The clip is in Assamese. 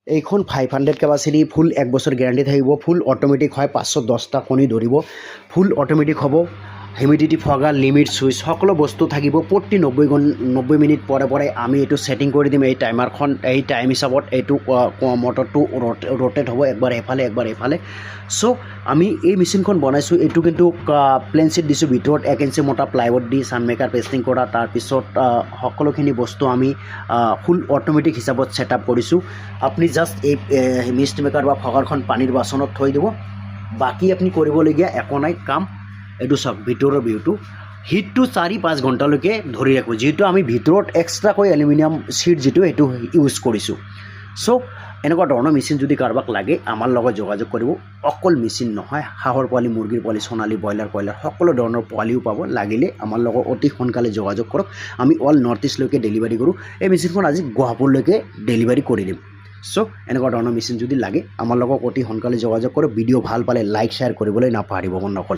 এইখন 500 কেপাচিটি ফুল 1 বছৰ গ্যাৰাণ্টি থাকিব ফুল অটোমেটিক হয় 510টা কণী ধৰিব ফুল অটোমেটিক হ'ব হিউমিডিটি ফগা লিমিট সুইচ সকলো বস্তু থাকিব প্ৰতি 90 মিনিট পৰে আমি এইটো সেটিং কৰি দিম এই টাইমাৰখন এই টাইম হিচাপত এইটো মটৰটো ৰোটেট হ'ব একবাৰ এফালে সো আমি এই মেচিনখন বনাইছো এইটো কিন্তু প্লেন শীট দিছো ভিতৰত 1 ইঞ্চি মোটা প্লাইউড দি সানমেকাৰ পেস্টিং কৰা তাৰ পিছত সকলোখিনি বস্তু আমি ফুল অটোমেটিক হিচাপত সেটআপ কৰিছো আপুনি জাস্ট এই মিষ্ট মেকাৰ বা ফগাৰখন পানীৰ বাচনত থৈ দিব বাকি আপুনি কৰিবলগীয়া একো নাই কাম এইটো সব ভিতৰৰ ভিউটো হিটটো 4-5 ঘণ্টালৈকে ধৰি ৰাখো যেটো আমি ভিতৰত এক্সট্ৰাকৈ এলুমিনিয়াম শীট যেটো এটো ইউজ কৰিছো সো এনেকুৱা ধৰণৰ মেচিন যদি কাৰোবাক লাগে আমাৰ লগত যোগাযোগ কৰিব অকল মেচিন নহয় হাঁহৰ পোৱালি মুৰ্গীৰ পোৱালি সোণালী ব্ৰইলাৰ কয়লাৰ সকলো ধৰণৰ পোৱালিও পাব লাগিলে আমাৰ লগত অতি সোনকালে যোগাযোগ কৰক আমি অল নৰ্থ ইষ্ট লৈকে ডেলিভাৰী কৰো এই মেচিনখন আজি গুৱাহাটীলৈকে ডেলিভাৰী কৰি দিম সো এনেকুৱা ধৰণৰ মেচিন যদি লাগে আমাৰ লগত অতি সোনকালে যোগাযোগ কৰক ভিডিও ভাল পালে লাইক শেয়াৰ কৰিবলৈ নাপাহৰিব বন্ধুসকল